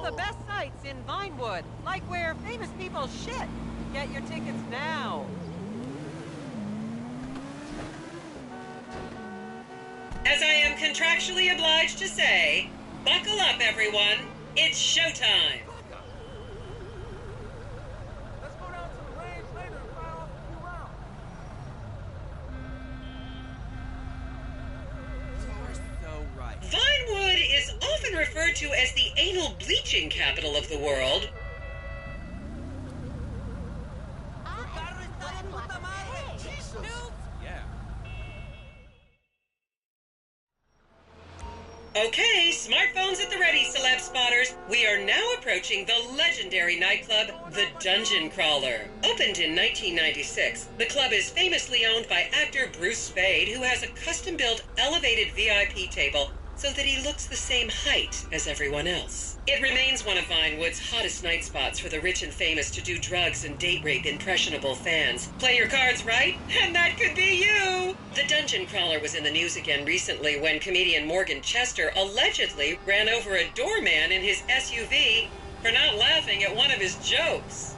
the best sights in Vinewood, like where famous people shit. Get your tickets now. As I am contractually obliged to say, buckle up, everyone. It's showtime. Let's go down to the range later and fire off a few rounds. You're so right. Vinewood is often referred to as the anal bleaching capital of the world. Okay, smartphones at the ready, celeb spotters. We are now approaching the legendary nightclub, the Dungeon Crawler. Opened in 1996, the club is famously owned by actor Bruce Spade, who has a custom-built elevated VIP table so that he looks the same height as everyone else. It remains one of Vinewood's hottest night spots for the rich and famous to do drugs and date rape impressionable fans. Play your cards right, and that could be you! The Dungeon Crawler was in the news again recently when comedian Morgan Chester allegedly ran over a doorman in his SUV for not laughing at one of his jokes.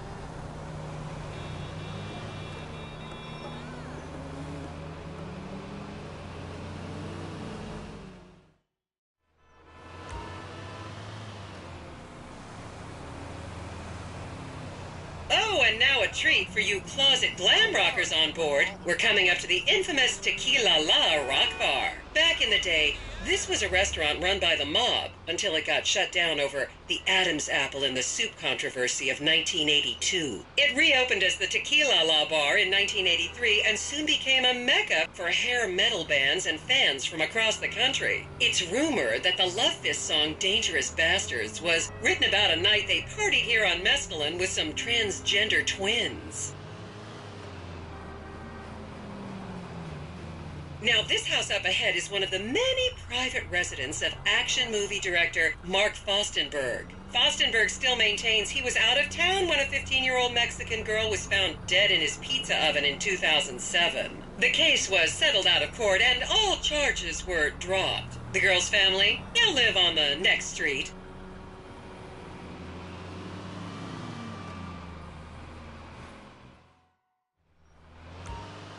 Oh, and now a treat for you closet glam rockers on board. We're coming up to the infamous Tequila La Rock Bar. Back in the day, this was a restaurant run by the mob until it got shut down over the Adam's apple in the soup controversy of 1982. It reopened as the Tequila La Bar in 1983 and soon became a mecca for hair metal bands and fans from across the country. It's rumored that the Love Fist song Dangerous Bastards was written about a night they partied here on mescaline with some transgender twins. Now, this house up ahead is one of the many private residence of action movie director Mark Fostenberg. Fostenberg still maintains he was out of town when a 15-year-old Mexican girl was found dead in his pizza oven in 2007. The case was settled out of court and all charges were dropped. The girl's family now live on the next street.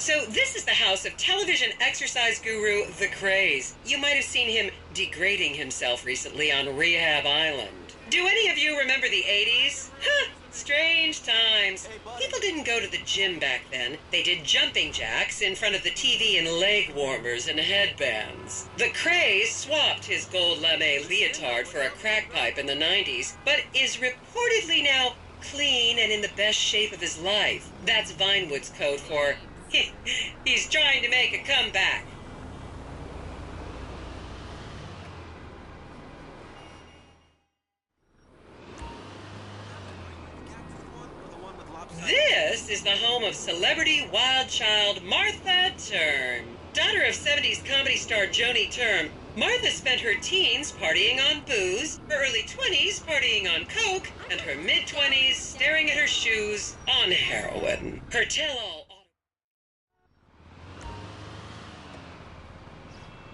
So this is the house of television exercise guru The Craze. You might have seen him degrading himself recently on Rehab Island. Do any of you remember the 80s? Huh, strange times. People didn't go to the gym back then. They did jumping jacks in front of the TV and leg warmers and headbands. The Craze swapped his gold lame leotard for a crack pipe in the 90s, but is reportedly now clean and in the best shape of his life. That's Vinewood's code for he's trying to make a comeback. This is the home of celebrity wild child Martha Term. Daughter of 70s comedy star Joni Term, Martha spent her teens partying on booze, her early 20s partying on coke, and her mid-20s staring at her shoes on heroin. Her tell-all.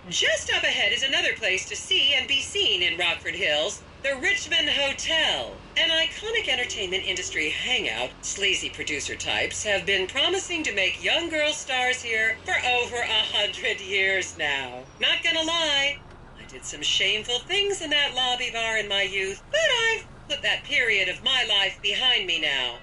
Just up ahead is another place to see and be seen in Rockford Hills, the Richmond Hotel. An iconic entertainment industry hangout, sleazy producer types have been promising to make young girl stars here for over 100 years now. Not gonna lie, I did some shameful things in that lobby bar in my youth, but I've put that period of my life behind me now.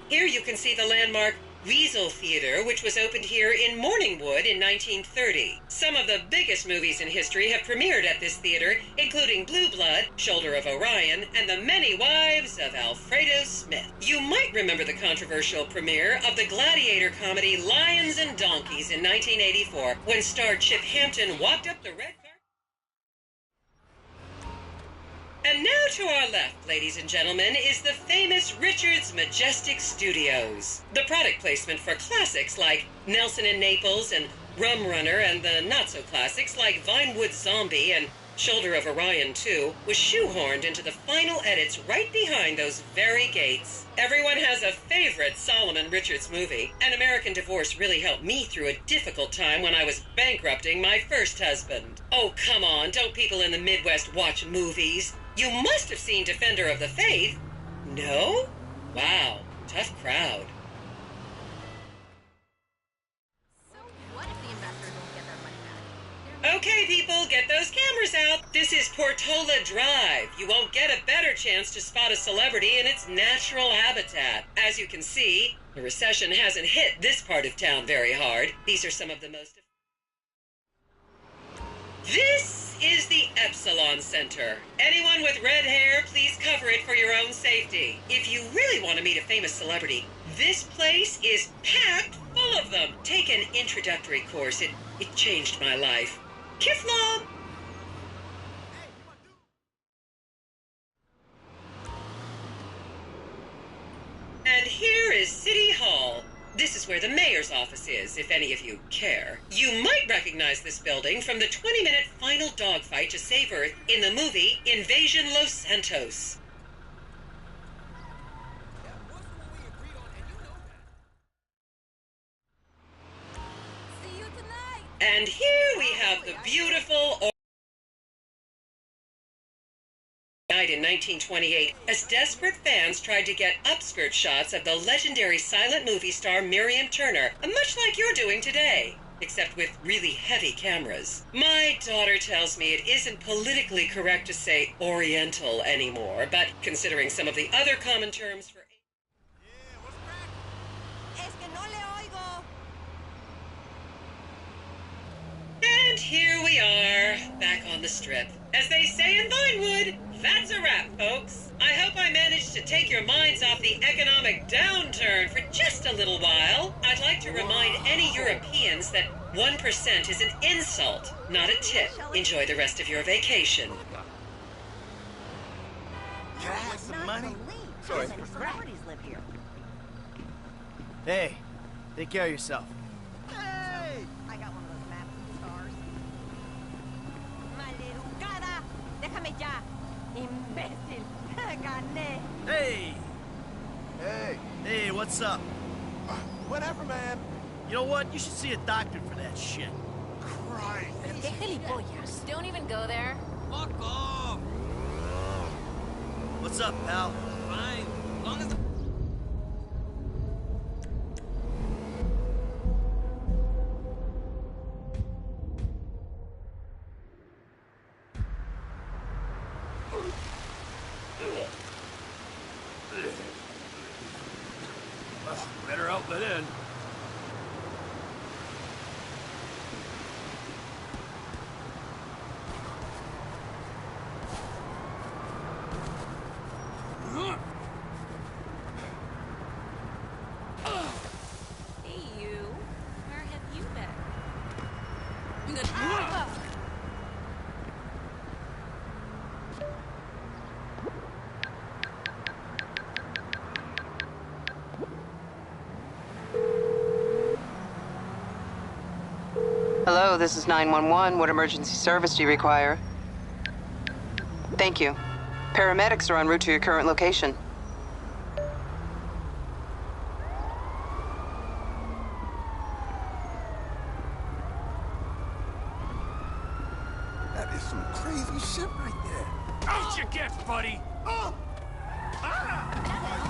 Here you can see the landmark Weasel Theater, which was opened here in Morningwood in 1930. Some of the biggest movies in history have premiered at this theater, including Blue Blood, Shoulder of Orion, and The Many Wives of Alfredo Smith. You might remember the controversial premiere of the gladiator comedy Lions and Donkeys in 1984, when star Chip Hampton walked up the red carpet. And now to our left, ladies and gentlemen, is the famous Richards Majestic Studios. The product placement for classics like Nelson and Naples and Rum Runner, and the not-so-classics like Vinewood Zombie and Shoulder of Orion 2 was shoehorned into the final edits right behind those very gates. Everyone has a favorite Solomon Richards movie. An American Divorce really helped me through a difficult time when I was bankrupting my first husband. Oh, come on, don't people in the Midwest watch movies? You must have seen Defender of the Faith. No? Wow, tough crowd. So what if the investors won't get their money back? Okay, people, get those cameras out. This is Portola Drive. You won't get a better chance to spot a celebrity in its natural habitat. As you can see, the recession hasn't hit this part of town very hard. These are some of the most... This is the Epsilon Center. Anyone with red hair, please cover it for your own safety. If you really want to meet a famous celebrity, this place is packed full of them. Take an introductory course. It changed my life. Kiflam! And here is City Hall. This is where the mayor's office is, if any of you care. You might recognize this building from the 20-minute final dogfight to save Earth in the movie Invasion Los Santos. See you tonight! And here we have the beautiful... Died in 1928 as desperate fans tried to get upskirt shots of the legendary silent movie star Miriam Turner, much like you're doing today, except with really heavy cameras. My daughter tells me it isn't politically correct to say Oriental anymore, but considering some of the other common terms for... Es que no le oigo. And here we are, back on the strip. As they say in Vinewood, that's a wrap, folks. I hope I managed to take your minds off the economic downturn for just a little while. I'd like to remind any Europeans that 1% is an insult, not a tip. Enjoy the rest of your vacation. Can I have some money? Sorry. Celebrities live here. Hey, take care of yourself. Hey! I got one of those maps with stars. Maleducada! Déjame ya! Imbécil! Gané! Hey! Hey, Hey, what's up? whatever, man. You know what? You should see a doctor for that shit. Christ. ¡Qué gilipollas! Don't even go there. Fuck off! What's up, pal? Fine. As long as... Better outlet in. Hey, you. Where have you been? Hello, this is 911. What emergency service do you require? Thank you. Paramedics are en route to your current location. That is some crazy shit right there. Out you get, buddy! Oh! Ah!